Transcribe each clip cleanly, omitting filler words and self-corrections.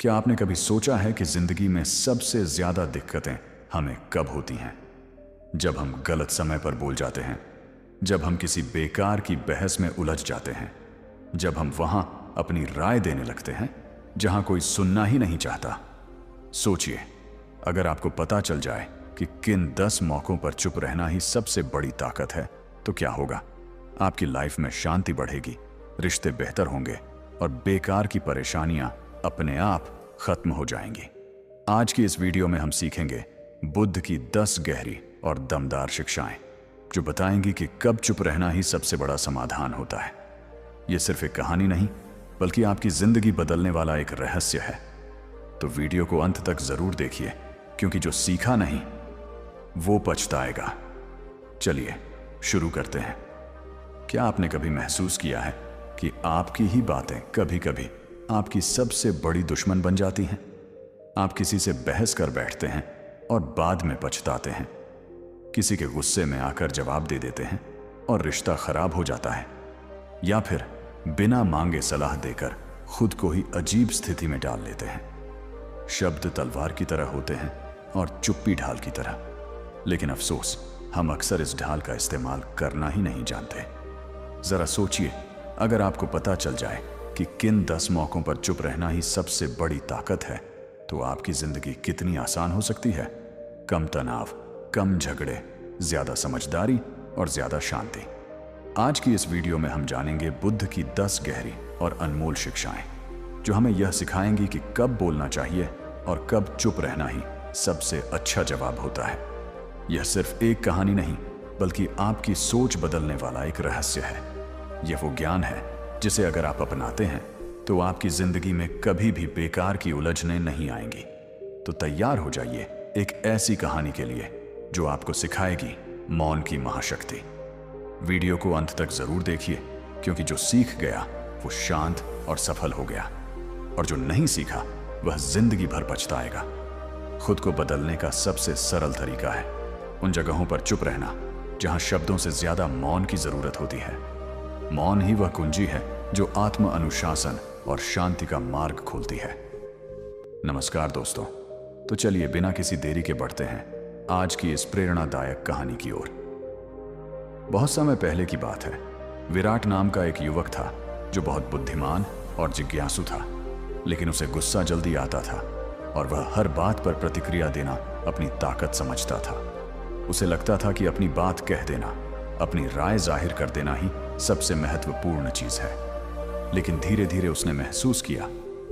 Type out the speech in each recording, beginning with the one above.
क्या आपने कभी सोचा है कि जिंदगी में सबसे ज्यादा दिक्कतें हमें कब होती हैं? जब हम गलत समय पर बोल जाते हैं, जब हम किसी बेकार की बहस में उलझ जाते हैं, जब हम वहां अपनी राय देने लगते हैं जहां कोई सुनना ही नहीं चाहता। सोचिए, अगर आपको पता चल जाए कि किन 10 मौकों पर चुप रहना ही सबसे बड़ी ताकत है, तो क्या होगा? आपकी लाइफ में शांति बढ़ेगी, रिश्ते बेहतर होंगे और बेकार की परेशानियां अपने आप खत्म हो जाएंगी। आज की इस वीडियो में हम सीखेंगे बुद्ध की 10 गहरी और दमदार शिक्षाएं, जो बताएंगी कि कब चुप रहना ही सबसे बड़ा समाधान होता है। यह सिर्फ एक कहानी नहीं, बल्कि आपकी जिंदगी बदलने वाला एक रहस्य है। तो वीडियो को अंत तक जरूर देखिए, क्योंकि जो सीखा नहीं वो पछताएगा। चलिए शुरू करते हैं। क्या आपने कभी महसूस किया है कि आपकी ही बातें कभी कभी आपकी सबसे बड़ी दुश्मन बन जाती हैं? आप किसी से बहस कर बैठते हैं और बाद में पछताते हैं। किसी के गुस्से में आकर जवाब दे देते हैं और रिश्ता खराब हो जाता है, या फिर बिना मांगे सलाह देकर खुद को ही अजीब स्थिति में डाल लेते हैं। शब्द तलवार की तरह होते हैं और चुप्पी ढाल की तरह, लेकिन अफसोस हम अक्सर इस ढाल का इस्तेमाल करना ही नहीं जानते। जरा सोचिए, अगर आपको पता चल जाए कि किन 10 मौकों पर चुप रहना ही सबसे बड़ी ताकत है, तो आपकी जिंदगी कितनी आसान हो सकती है। कम तनाव, कम झगड़े, ज्यादा समझदारी और ज्यादा शांति। आज की इस वीडियो में हम जानेंगे बुद्ध की 10 गहरी और अनमोल शिक्षाएं, जो हमें यह सिखाएंगी कि कब बोलना चाहिए और कब चुप रहना ही सबसे अच्छा जवाब होता है। यह सिर्फ एक कहानी नहीं, बल्कि आपकी सोच बदलने वाला एक रहस्य है। यह वो ज्ञान है जिसे अगर आप अपनाते हैं तो आपकी जिंदगी में कभी भी बेकार की उलझनें नहीं आएंगी। तो तैयार हो जाइए एक ऐसी कहानी के लिए जो आपको सिखाएगी मौन की महाशक्ति। वीडियो को अंत तक जरूर देखिए, क्योंकि जो सीख गया वो शांत और सफल हो गया, और जो नहीं सीखा वह जिंदगी भर पछताएगा। खुद को बदलने का सबसे सरल तरीका है उन जगहों पर चुप रहना जहां शब्दों से ज्यादा मौन की जरूरत होती है। मौन ही वह कुंजी है जो आत्म अनुशासन और शांति का मार्ग खोलती है। नमस्कार दोस्तों, तो चलिए बिना किसी देरी के बढ़ते हैं आज की इस प्रेरणादायक कहानी की ओर। बहुत समय पहले की बात है। विराट नाम का एक युवक था जो बहुत बुद्धिमान और जिज्ञासु था, लेकिन उसे गुस्सा जल्दी आता था और वह हर बात पर प्रतिक्रिया देना अपनी ताकत समझता था। उसे लगता था कि अपनी बात कह देना, अपनी राय जाहिर कर देना ही सबसे महत्वपूर्ण चीज है। लेकिन धीरे धीरे उसने महसूस किया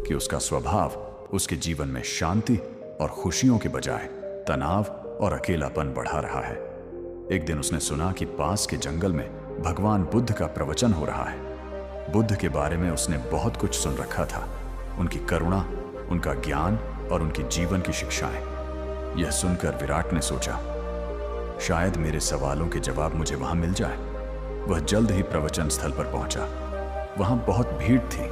कि उसका स्वभाव उसके जीवन में शांति और खुशियों के बजाय तनाव और अकेलापन बढ़ा रहा है। एक दिन उसने सुना कि पास के जंगल में भगवान बुद्ध का प्रवचन हो रहा है। बुद्ध के बारे में उसने बहुत कुछ सुन रखा था, उनकी करुणा, उनका ज्ञान और उनकी जीवन की शिक्षाएं। यह सुनकर विराट ने सोचा, शायद मेरे सवालों के जवाब मुझे वहां मिल जाए। वह जल्द ही प्रवचन स्थल पर पहुंचा। वहां बहुत भीड़ थी।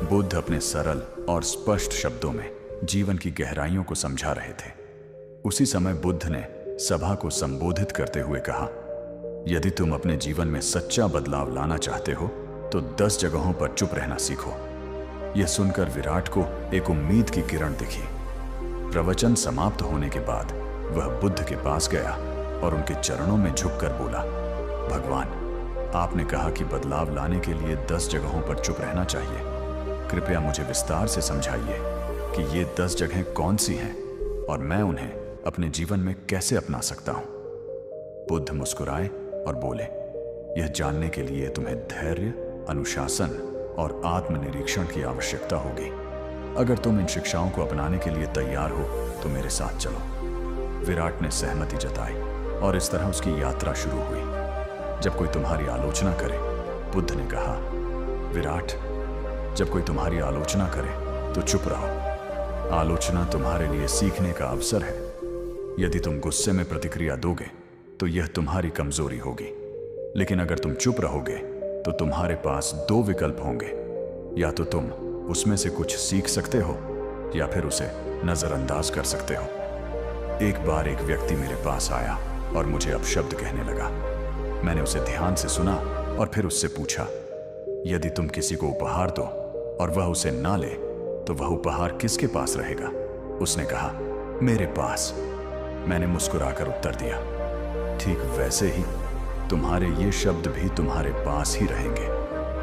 बुद्ध अपने सरल और स्पष्ट शब्दों में जीवन की गहराइयों को समझा रहे थे। उसी समय बुद्ध ने सभा को संबोधित करते हुए कहा, यदि तुम अपने जीवन में सच्चा बदलाव लाना चाहते हो तो 10 जगहों पर चुप रहना सीखो। यह सुनकर विराट को एक उम्मीद की किरण दिखी। प्रवचन समाप्त होने के बाद वह बुद्ध के पास गया और उनके चरणों में झुककर बोला, भगवान, आपने कहा कि बदलाव लाने के लिए 10 जगहों पर चुप रहना चाहिए। कृपया मुझे विस्तार से समझाइए कि ये 10 जगहें कौन सी हैं और मैं उन्हें अपने जीवन में कैसे अपना सकता हूं। बुद्ध मुस्कुराए और बोले, यह जानने के लिए तुम्हें धैर्य, अनुशासन और आत्मनिरीक्षण की आवश्यकता होगी। अगर तुम इन शिक्षाओं को अपनाने के लिए तैयार हो तो मेरे साथ चलो। विराट ने सहमति जताई और इस तरह उसकी यात्रा शुरू हुई। जब कोई तुम्हारी आलोचना करे, बुद्ध ने कहा, विराट, जब कोई तुम्हारी आलोचना करे तो चुप रहो। आलोचना तुम्हारे लिए सीखने का अवसर है। यदि तुम गुस्से में प्रतिक्रिया दोगे तो यह तुम्हारी कमजोरी होगी, लेकिन अगर तुम चुप रहोगे तो तुम्हारे पास 2 विकल्प होंगे। या तो तुम उसमें से कुछ सीख सकते हो या फिर उसे नजरअंदाज कर सकते हो। एक बार एक व्यक्ति मेरे पास आया और मुझे अपशब्द कहने लगा। मैंने उसे ध्यान से सुना और फिर उससे पूछा, यदि तुम किसी को उपहार दो और वह उसे ना ले तो वह उपहार किसके पास रहेगा? उसने कहा, मेरे पास। मैंने मुस्कुराकर उत्तर दिया, ठीक वैसे ही तुम्हारे ये शब्द भी तुम्हारे पास ही रहेंगे,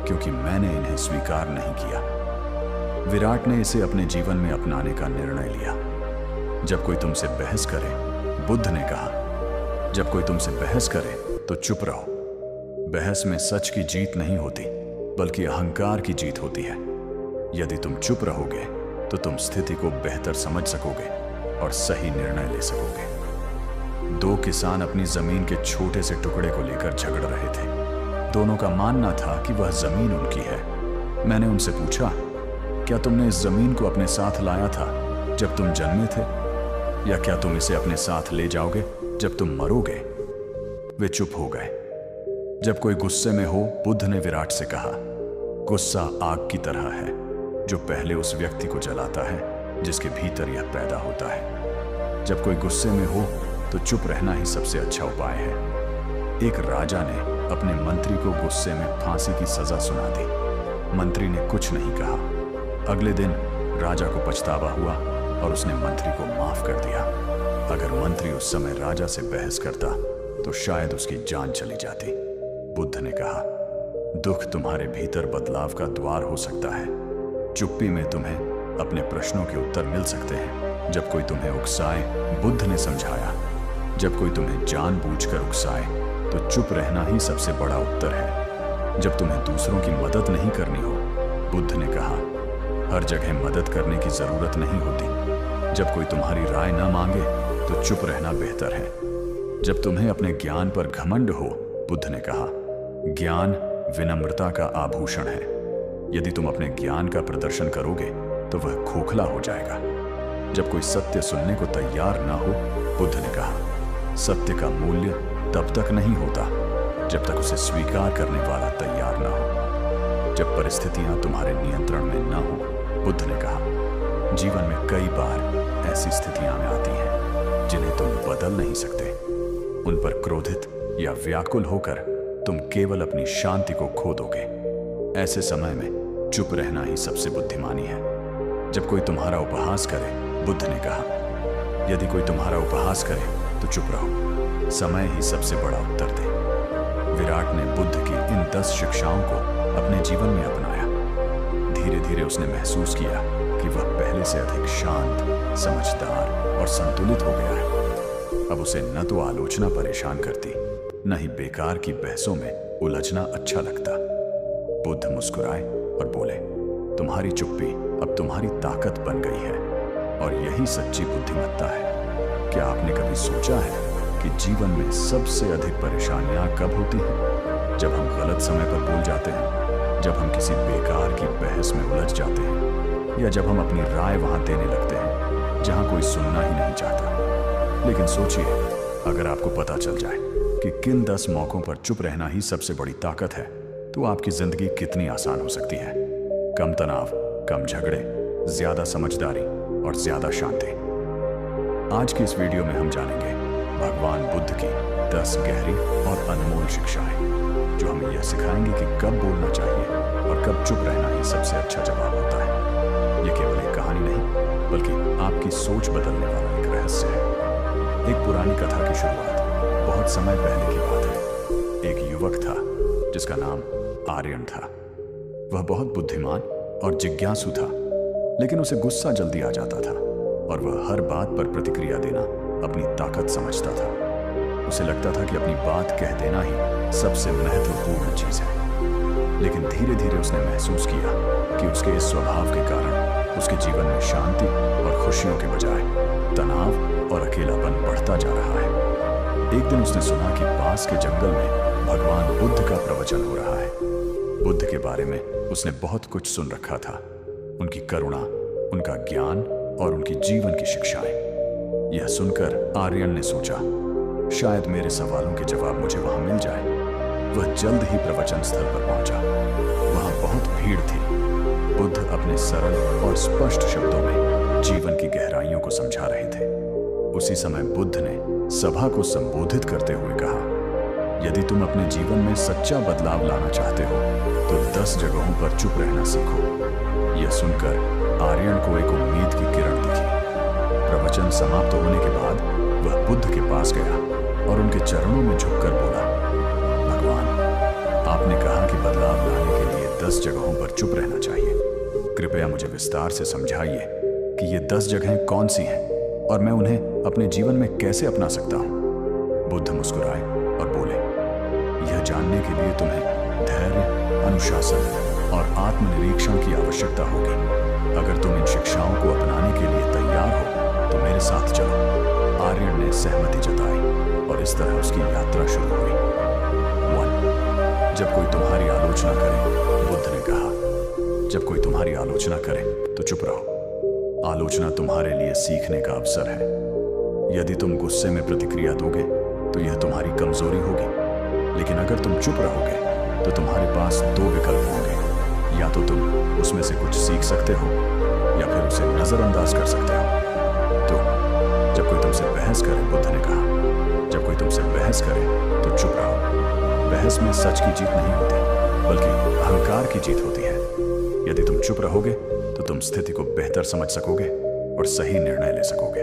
क्योंकि मैंने इन्हें स्वीकार नहीं किया। विराट ने इसे अपने जीवन में अपनाने का निर्णय लिया। जब कोई तुमसे बहस करे, बुद्ध ने कहा, जब कोई तुमसे बहस करे तो चुप रहो। बहस में सच की जीत नहीं होती, बल्कि अहंकार की जीत होती है। यदि तुम चुप रहोगे तो तुम स्थिति को बेहतर समझ सकोगे और सही निर्णय ले सकोगे। दो किसान अपनी जमीन के छोटे से टुकड़े को लेकर झगड़ रहे थे। दोनों का मानना था कि वह जमीन उनकी है। मैंने उनसे पूछा, क्या तुमने इस जमीन को अपने साथ लाया था जब तुम जन्मे थे, या क्या तुम इसे अपने साथ ले जाओगे जब तुम मरोगे? वे चुप हो गए। जब कोई गुस्से में हो, बुद्ध ने विराट से कहा, गुस्सा आग की तरह है जो पहले उस व्यक्ति को जलाता है जिसके भीतर यह पैदा होता है। जब कोई गुस्से में हो तो चुप रहना ही सबसे अच्छा उपाय है। एक राजा ने अपने मंत्री को गुस्से में फांसी की सजा सुना दी। मंत्री ने कुछ नहीं कहा। अगले दिन राजा को पछतावा हुआ और उसने मंत्री को माफ कर दिया। अगर मंत्री उस समय राजा से बहस करता तो शायद उसकी जान चली जाती। बुद्ध ने कहा, दुख तुम्हारे भीतर बदलाव का द्वार हो सकता है। चुप्पी में तुम्हें अपने प्रश्नों के उत्तर मिल सकते हैं। जब कोई तुम्हें उकसाए, बुद्ध ने समझाया, जब कोई तुम्हें जानबूझकर उकसाए तो चुप रहना ही सबसे बड़ा उत्तर है। जब तुम्हें दूसरों की मदद नहीं करनी हो, बुद्ध ने कहा, हर जगह मदद करने की जरूरत नहीं होती। जब कोई तुम्हारी राय न मांगे तो चुप रहना बेहतर है। जब तुम्हें अपने ज्ञान पर घमंड हो, बुद्ध ने कहा, ज्ञान विनम्रता का आभूषण है। यदि तुम अपने ज्ञान का प्रदर्शन करोगे तो वह खोखला हो जाएगा। जब कोई सत्य सुनने को तैयार ना हो, बुद्ध ने कहा, सत्य का मूल्य तब तक नहीं होता जब तक उसे स्वीकार करने वाला तैयार ना हो। जब परिस्थितियां तुम्हारे नियंत्रण में ना हो, बुद्ध ने कहा, जीवन में कई बार ऐसी स्थितियां आती हैं जिन्हें तुम बदल नहीं सकते। उन पर क्रोधित या व्याकुल होकर तुम केवल अपनी शांति को खो दोगे। ऐसे समय में चुप रहना ही सबसे बुद्धिमानी है। जब कोई तुम्हारा उपहास करे, बुद्ध ने कहा, यदि कोई तुम्हारा उपहास करे तो चुप रहो। समय ही सबसे बड़ा उत्तर दे। विराट ने बुद्ध की इन 10 शिक्षाओं को अपने जीवन में अपनाया। धीरे धीरे उसने महसूस किया कि वह पहले से अधिक शांत, समझदार और संतुलित हो गया है। अब उसे न तो आलोचना परेशान करती, न ही बेकार की बहसों में उलझना अच्छा लगता। बुद्ध मुस्कुराए और बोले, तुम्हारी चुप्पी अब तुम्हारी ताकत बन गई है और यही सच्ची बुद्धिमत्ता है। क्या आपने कभी सोचा है कि जीवन में सबसे अधिक परेशानियां कब होती हैं? जब हम गलत समय पर बोल जाते हैं, जब हम किसी बेकार की बहस में उलझ जाते हैं, या जब हम अपनी राय वहां देने लगते हैं जहां कोई सुनना ही नहीं चाहता। लेकिन सोचिए, अगर आपको पता चल जाए कि किन 10 मौकों पर चुप रहना ही सबसे बड़ी ताकत है, तो आपकी जिंदगी कितनी आसान हो सकती है। कम तनाव, कम झगड़े, ज्यादा समझदारी और ज्यादा शांति। आज की इस वीडियो में हम जानेंगे भगवान बुद्ध की 10 गहरी और अनमोल शिक्षाएं, जो हमें यह सिखाएंगे कि कब बोलना चाहिए और कब चुप रहना ही सबसे अच्छा जवाब होता है। यह केवल एक कहानी नहीं, बल्कि आपकी सोच बदलने वाला एक रहस्य है। एक पुरानी कथा की शुरुआत बहुत समय पहले की बात है। एक युवक था जिसका नाम आर्यन था। वह बहुत बुद्धिमान और जिज्ञासु था, लेकिन उसे गुस्सा जल्दी आ जाता था और वह हर बात पर प्रतिक्रिया देना अपनी ताकत समझता था। उसे लगता था कि अपनी बात कह देना ही सबसे महत्वपूर्ण चीज है। लेकिन धीरे धीरे उसने महसूस किया कि उसके इस स्वभाव के कारण उसके जीवन में शांति और खुशियों के बजाय तनाव और अकेलापन बढ़ता जा रहा है। एक दिन उसने सुना कि पास के जंगल में भगवान बुद्ध का प्रवचन हो रहा है। बुद्ध के बारे में उसने बहुत कुछ सुन रखा था, उनकी करुणा, उनका ज्ञान और उनकी जीवन की शिक्षाएं। यह सुनकर आर्यन ने सोचा, शायद मेरे सवालों के जवाब मुझे वहां मिल जाए। वह जल्द ही प्रवचन स्थल पर पहुंचा। वहां बहुत भीड़ थी। बुद्ध अपने सरल और स्पष्ट शब्दों में जीवन की गहराइयों को समझा रहे थे। उसी समय बुद्ध ने सभा को संबोधित करते हुए कहा, यदि तुम अपने जीवन में सच्चा बदलाव लाना चाहते हो तो 10 जगहों पर चुप रहना सीखो। यह सुनकर आर्यन को एक उम्मीद की किरण दिखी। प्रवचन समाप्त होने के बाद वह बुद्ध के पास गया और उनके चरणों में झुककर बोला, भगवान, आपने कहा कि बदलाव लाने के लिए 10 जगहों पर चुप रहना चाहिए। कृपया मुझे विस्तार से समझाइए कि ये 10 जगहें कौन सी हैं और मैं उन्हें अपने जीवन में कैसे अपना सकता हूँ। बुद्ध मुस्कुराए और बोले, यह जानने के लिए तुम्हें धैर्य, अनुशासन और आत्मनिरीक्षण की आवश्यकता होगी। अगर तुम इन शिक्षाओं को अपनाने के लिए तैयार हो तो मेरे साथ चलो। आर्यन ने सहमति जताई और इस तरह उसकी यात्रा शुरू हुई। 1. जब कोई तुम्हारी आलोचना करे, बुद्ध ने कहा, जब कोई तुम्हारी आलोचना करे तो चुप रहो। आलोचना तुम्हारे लिए सीखने का अवसर है। यदि तुम गुस्से में प्रतिक्रिया दोगे तो यह तुम्हारी कमजोरी होगी, लेकिन अगर तुम चुप रहोगे तो तुम्हारे पास 2 विकल्प होंगे। या तो तुम उसमें से कुछ सीख सकते हो या फिर उसे नजरअंदाज कर सकते हो। तो जब कोई तुमसे बहस करे, बुद्ध ने कहा, जब कोई तुमसे बहस करे तो चुप रहो। बहस में सच की जीत नहीं होती, बल्कि अहंकार की जीत होती है। यदि तुम चुप रहोगे तो तुम स्थिति को बेहतर समझ सकोगे और सही निर्णय ले सकोगे।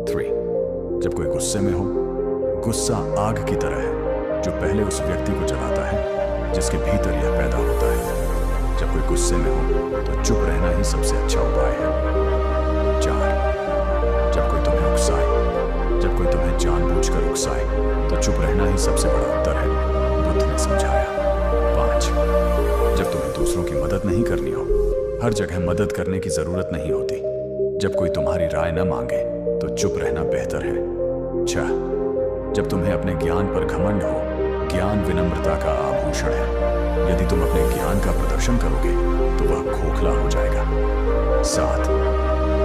3. जब कोई गुस्से में हो, गुस्सा आग की तरह है जो पहले उस व्यक्ति को जलाता है जिसके भीतर यह पैदा होता है। जब कोई गुस्से में हो तो चुप रहना ही सबसे अच्छा उपाय है। 4. जब कोई तुम्हें उकसाए, जब कोई तुम्हें जानबूझकर उकसाए तो चुप रहना ही सबसे बड़ा उत्तर है, बुद्ध ने समझाया। 5. जब तुम्हें दूसरों की मदद नहीं करनी हो, हर जगह मदद करने की जरूरत नहीं होती। जब कोई तुम्हारी राय न मांगे तो चुप रहना बेहतर है। 6. जब तुम्हें अपने ज्ञान पर घमंड हो, ज्ञान विनम्रता का आभूषण है। यदि तुम अपने ज्ञान का प्रदर्शन करोगे तो वह खोखला हो जाएगा। 7.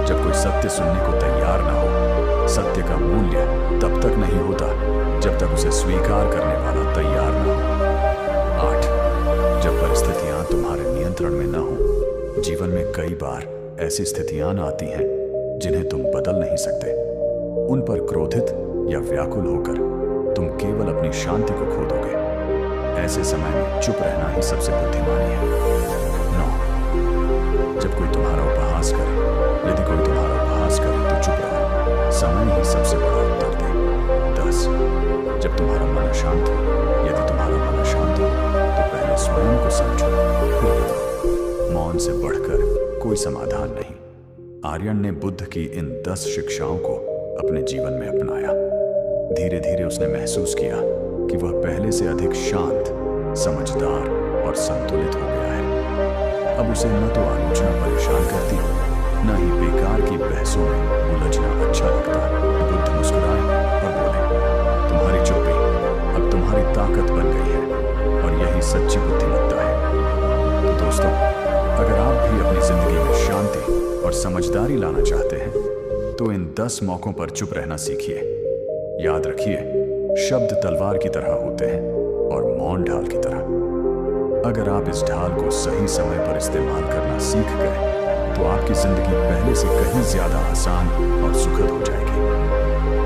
जब कोई सत्य सुनने को तैयार न हो, सत्य का मूल्य तब तक नहीं होता जब तक उसे स्वीकार करने वाला तैयार न हो। 8. जब परिस्थितियां तुम्हारे नियंत्रण में न हो, जीवन में कई बार ऐसी स्थितियां आती हैं जिन्हें तुम बदल नहीं सकते। उन पर क्रोधित या व्याकुल होकर तुम केवल अपनी शांति को खो दोगे। ऐसे समय में चुप रहना ही सबसे बुद्धिमानी है। 9. जब कोई तुम्हारा उपहास करे, यदि कोई तुम्हारा उपहास करे तो चुप रहो। समय ही सबसे बड़ा उत्तर दे। 10. जब तुम्हारा मन अशांत हो, यदि तुम्हारा मन अशांत हो तो पहले स्वयं को समझो, फिर बोलो। मौन से बढ़कर कोई समाधान नहीं। आर्यन ने बुद्ध की इन 10 शिक्षाओं को अपने जीवन में अपनाया। धीरे धीरे उसने महसूस किया कि वह पहले से अधिक शांत, समझदार और संतुलित हो गया है। अब उसे न तो आलोचना परेशान करती, न ही बेकार की बहसों में उलझना अच्छा लगता। बुद्ध मुस्कुराए और बोले, तुम्हारी चुप्पी अब तुम्हारी ताकत बन गई है और यही सच्ची बुद्धिमत्ता है। तो दोस्तों, अगर आप भी अपनी जिंदगी में शांति और समझदारी लाना चाहते हैं तो इन 10 मौकों पर चुप रहना सीखिए। याद रखिए, शब्द तलवार की तरह होते हैं और मौन ढाल की तरह। अगर आप इस ढाल को सही समय पर इस्तेमाल करना सीख गए तो आपकी जिंदगी पहले से कहीं ज्यादा आसान और सुखद हो जाएगी।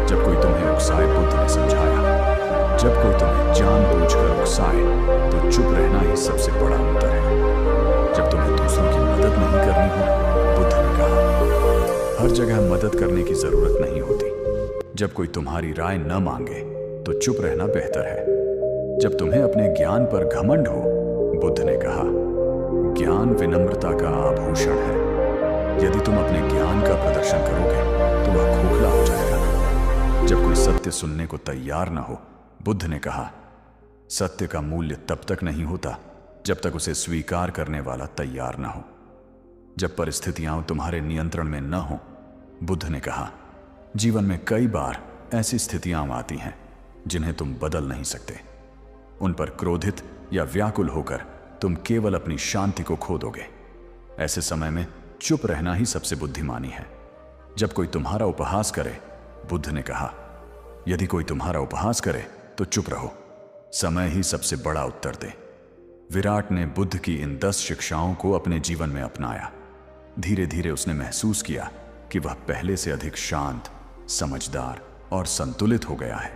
जब कोई तुम्हें उकसाए, बुद्ध ने समझाया, जब कोई तुम्हें जानबूझकर उकसाए तो चुप रहना ही सबसे बड़ा उत्तर है। जब तुम्हें दूसरों की मदद नहीं करनी हो, बुद्ध ने कहा, हर जगह मदद करने की जरूरत नहीं होती। जब कोई तुम्हारी राय न मांगे तो चुप रहना बेहतर है। जब तुम्हें अपने ज्ञान पर घमंड हो, बुद्ध ने कहा, ज्ञान विनम्रता का आभूषण है। यदि तुम अपने ज्ञान का प्रदर्शन करोगे तो वह खोखला हो जाएगा। जब कोई सत्य सुनने को तैयार न हो, बुद्ध ने कहा, सत्य का मूल्य तब तक नहीं होता जब तक उसे स्वीकार करने वाला तैयार न हो। जब परिस्थितियां तुम्हारे नियंत्रण में न हो, बुद्ध ने कहा, जीवन में कई बार ऐसी स्थितियां आती हैं जिन्हें तुम बदल नहीं सकते। उन पर क्रोधित या व्याकुल होकर तुम केवल अपनी शांति को खो दोगे। ऐसे समय में चुप रहना ही सबसे बुद्धिमानी है। जब कोई तुम्हारा उपहास करे, बुद्ध ने कहा, यदि कोई तुम्हारा उपहास करे तो चुप रहो। समय ही सबसे बड़ा उत्तर दे। विराट ने बुद्ध की इन 10 शिक्षाओं को अपने जीवन में अपनाया। धीरे धीरे उसने महसूस किया कि वह पहले से अधिक शांत, समझदार और संतुलित हो गया है।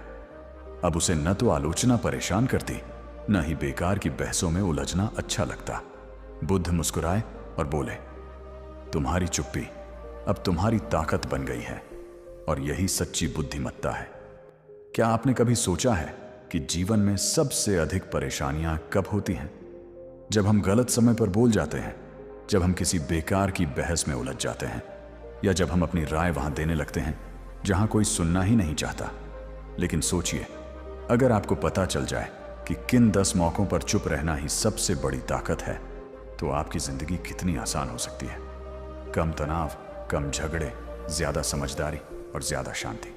अब उसे न तो आलोचना परेशान करती, न ही बेकार की बहसों में उलझना अच्छा लगता। बुद्ध मुस्कुराए और बोले, तुम्हारी चुप्पी अब तुम्हारी ताकत बन गई है और यही सच्ची बुद्धिमत्ता है। क्या आपने कभी सोचा है कि जीवन में सबसे अधिक परेशानियां कब होती हैं? जब हम गलत समय पर बोल जाते हैं, जब हम किसी बेकार की बहस में उलझ जाते हैं, या जब हम अपनी राय वहां देने लगते हैं जहां कोई सुनना ही नहीं चाहता। लेकिन सोचिए, अगर आपको पता चल जाए कि किन 10 मौकों पर चुप रहना ही सबसे बड़ी ताकत है, तो आपकी जिंदगी कितनी आसान हो सकती है। कम तनाव, कम झगड़े, ज्यादा समझदारी और ज्यादा शांति।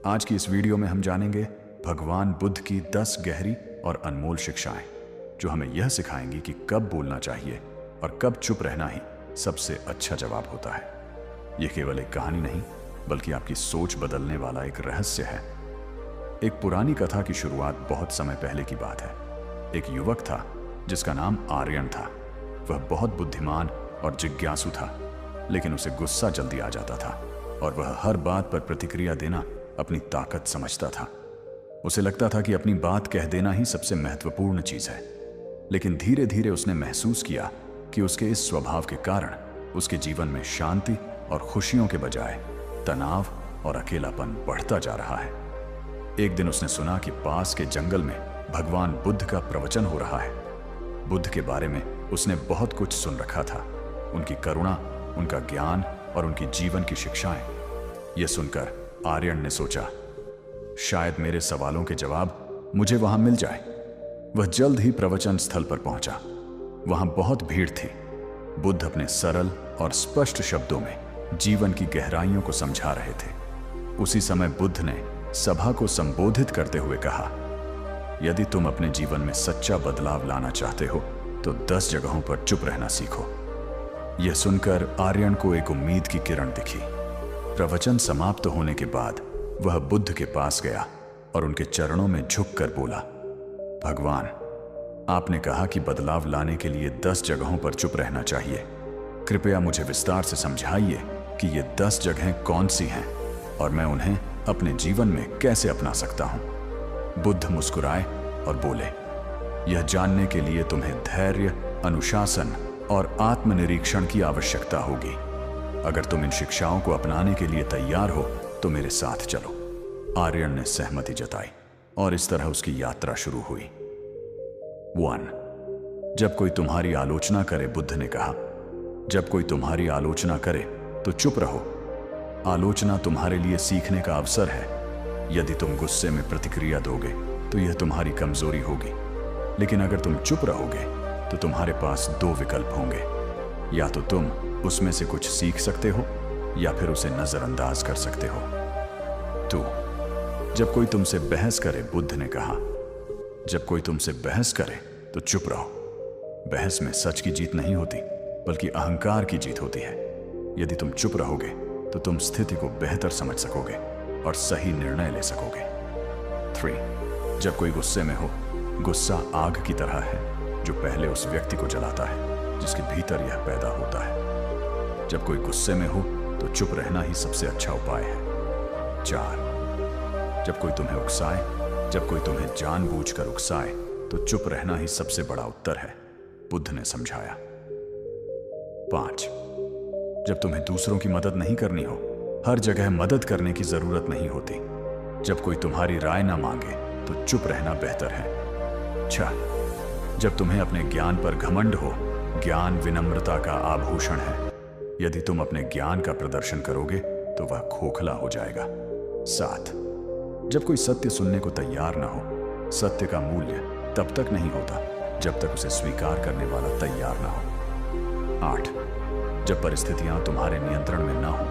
आज की इस वीडियो में हम जानेंगे भगवान बुद्ध की 10 गहरी और अनमोल शिक्षाएं, जो हमें यह सिखाएंगी कि कब बोलना चाहिए और कब चुप रहना ही सबसे अच्छा जवाब होता है। यह केवल एक कहानी नहीं, बल्कि आपकी सोच बदलने वाला एक रहस्य है। एक पुरानी कथा की शुरुआत बहुत समय पहले की बात है। एक युवक था जिसका नाम आर्यन था। वह बहुत बुद्धिमान और जिज्ञासु था, लेकिन उसे गुस्सा जल्दी आ जाता था और वह हर बात पर प्रतिक्रिया देना अपनी ताकत समझता था। उसे लगता था कि अपनी बात कह देना ही सबसे महत्वपूर्ण चीज है। लेकिन धीरे धीरे उसने महसूस किया कि उसके इस स्वभाव के कारण उसके जीवन में शांति और खुशियों के बजाय तनाव और अकेलापन बढ़ता जा रहा है। एक दिन उसने सुना कि पास के जंगल में भगवान बुद्ध का प्रवचन हो रहा है। बुद्ध के बारे में उसने बहुत कुछ सुन रखा था, उनकी करुणा, उनका ज्ञान और उनकी जीवन की शिक्षाएं। यह सुनकर आर्यन ने सोचा, शायद मेरे सवालों के जवाब मुझे वहां मिल जाए। वह जल्द ही प्रवचन स्थल पर पहुंचा। वहां बहुत भीड़ थी। बुद्ध अपने सरल और स्पष्ट शब्दों में जीवन की गहराइयों को समझा रहे थे। उसी समय बुद्ध ने सभा को संबोधित करते हुए कहा, यदि तुम अपने जीवन में सच्चा बदलाव लाना चाहते हो तो 10 जगहों पर चुप रहना सीखो। यह सुनकर आर्यन को एक उम्मीद की किरण दिखी। प्रवचन समाप्त होने के बाद वह बुद्ध के पास गया और उनके चरणों में झुककर बोला, भगवान, आपने कहा कि बदलाव लाने के लिए 10 जगहों पर चुप रहना चाहिए। कृपया मुझे विस्तार से समझाइए कि ये 10 जगहें कौन सी हैं और मैं उन्हें अपने जीवन में कैसे अपना सकता हूं। बुद्ध मुस्कुराए और बोले, यह जानने के लिए तुम्हें धैर्य, अनुशासन और आत्मनिरीक्षण की आवश्यकता होगी। अगर तुम इन शिक्षाओं को अपनाने के लिए तैयार हो तो मेरे साथ चलो। आर्यन ने सहमति जताई और इस तरह उसकी यात्रा शुरू हुई। 1. जब कोई तुम्हारी आलोचना करे, बुद्ध ने कहा, जब कोई तुम्हारी आलोचना करे तो चुप रहो। आलोचना तुम्हारे लिए सीखने का अवसर है। यदि तुम गुस्से में प्रतिक्रिया दोगे तो यह तुम्हारी कमजोरी होगी, लेकिन अगर तुम चुप रहोगे तो तुम्हारे पास 2 विकल्प होंगे। या तो तुम उसमें से कुछ सीख सकते हो या फिर उसे नजरअंदाज कर सकते हो। 2. जब कोई तुमसे बहस करे, बुद्ध ने कहा, जब कोई तुमसे बहस करे तो चुप रहो। बहस में सच की जीत नहीं होती, बल्कि अहंकार की जीत होती है। यदि तुम चुप रहोगे तो तुम स्थिति को बेहतर समझ सकोगे और सही निर्णय ले सकोगे। 3. जब कोई गुस्से में हो, गुस्सा आग की तरह है जो पहले उस व्यक्ति को जलाता है जिसके भीतर यह पैदा होता है। जब कोई गुस्से में हो तो चुप रहना ही सबसे अच्छा उपाय है। 4. जब कोई तुम्हें उकसाए, जब कोई तुम्हें जानबूझकर उकसाए तो चुप रहना ही सबसे बड़ा उत्तर है, बुद्ध ने समझाया। 5. जब तुम्हें दूसरों की मदद नहीं करनी हो, हर जगह मदद करने की जरूरत नहीं होती। जब कोई तुम्हारी राय ना मांगे तो चुप रहना बेहतर है। 6. जब तुम्हें अपने ज्ञान पर घमंड हो, ज्ञान विनम्रता का आभूषण है। यदि तुम अपने ज्ञान का प्रदर्शन करोगे तो वह खोखला हो जाएगा। 7. जब कोई सत्य सुनने को तैयार ना हो, सत्य का मूल्य तब तक नहीं होता जब तक उसे स्वीकार करने वाला तैयार ना हो। 8. जब परिस्थितियां तुम्हारे नियंत्रण में ना हो,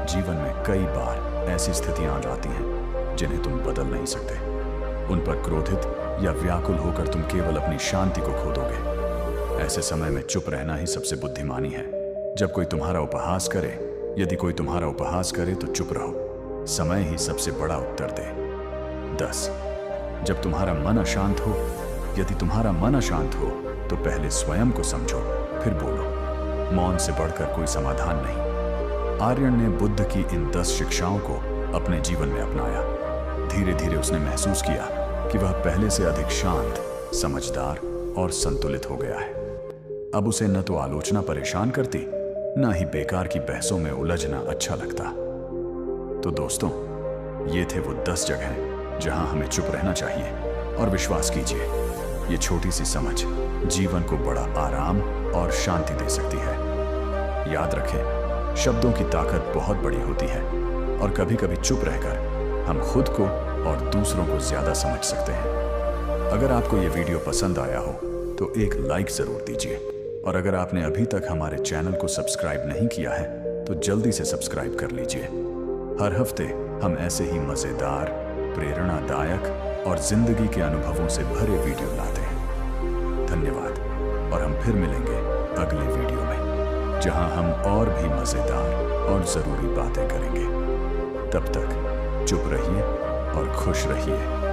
जीवन में कई बार ऐसी स्थितियां आ जाती हैं जिन्हें तुम बदल नहीं सकते। उन पर क्रोधित या व्याकुल होकर तुम केवल अपनी शांति को खो दोगे। ऐसे समय में चुप रहना ही सबसे बुद्धिमानी है। जब कोई तुम्हारा उपहास करे, यदि कोई तुम्हारा उपहास करे तो चुप रहो। समय ही सबसे बड़ा उत्तर दे। 10. जब तुम्हारा मन अशांत हो, यदि तुम्हारा मन अशांत हो तो पहले स्वयं को समझो, फिर बोलो। मौन से बढ़कर कोई समाधान नहीं। आर्यन ने बुद्ध की इन 10 शिक्षाओं को अपने जीवन में अपनाया। धीरे धीरे उसने महसूस किया कि वह पहले से अधिक शांत, समझदार और संतुलित हो गया है। अब उसे न तो आलोचना परेशान करती, ना ही बेकार की बहसों में उलझना अच्छा लगता। तो दोस्तों, ये थे वो 10 जगहें जहां हमें चुप रहना चाहिए। और विश्वास कीजिए, ये छोटी सी समझ जीवन को बड़ा आराम और शांति दे सकती है। याद रखें, शब्दों की ताकत बहुत बड़ी होती है और कभी कभी चुप रहकर हम खुद को और दूसरों को ज्यादा समझ सकते हैं। अगर आपको ये वीडियो पसंद आया हो तो एक लाइक जरूर दीजिए, और अगर आपने अभी तक हमारे चैनल को सब्सक्राइब नहीं किया है तो जल्दी से सब्सक्राइब कर लीजिए। हर हफ्ते हम ऐसे ही मजेदार, प्रेरणादायक और जिंदगी के अनुभवों से भरे वीडियो लाते हैं। धन्यवाद, और हम फिर मिलेंगे अगले वीडियो में, जहां हम और भी मजेदार और जरूरी बातें करेंगे। तब तक चुप रहिए और खुश रहिए।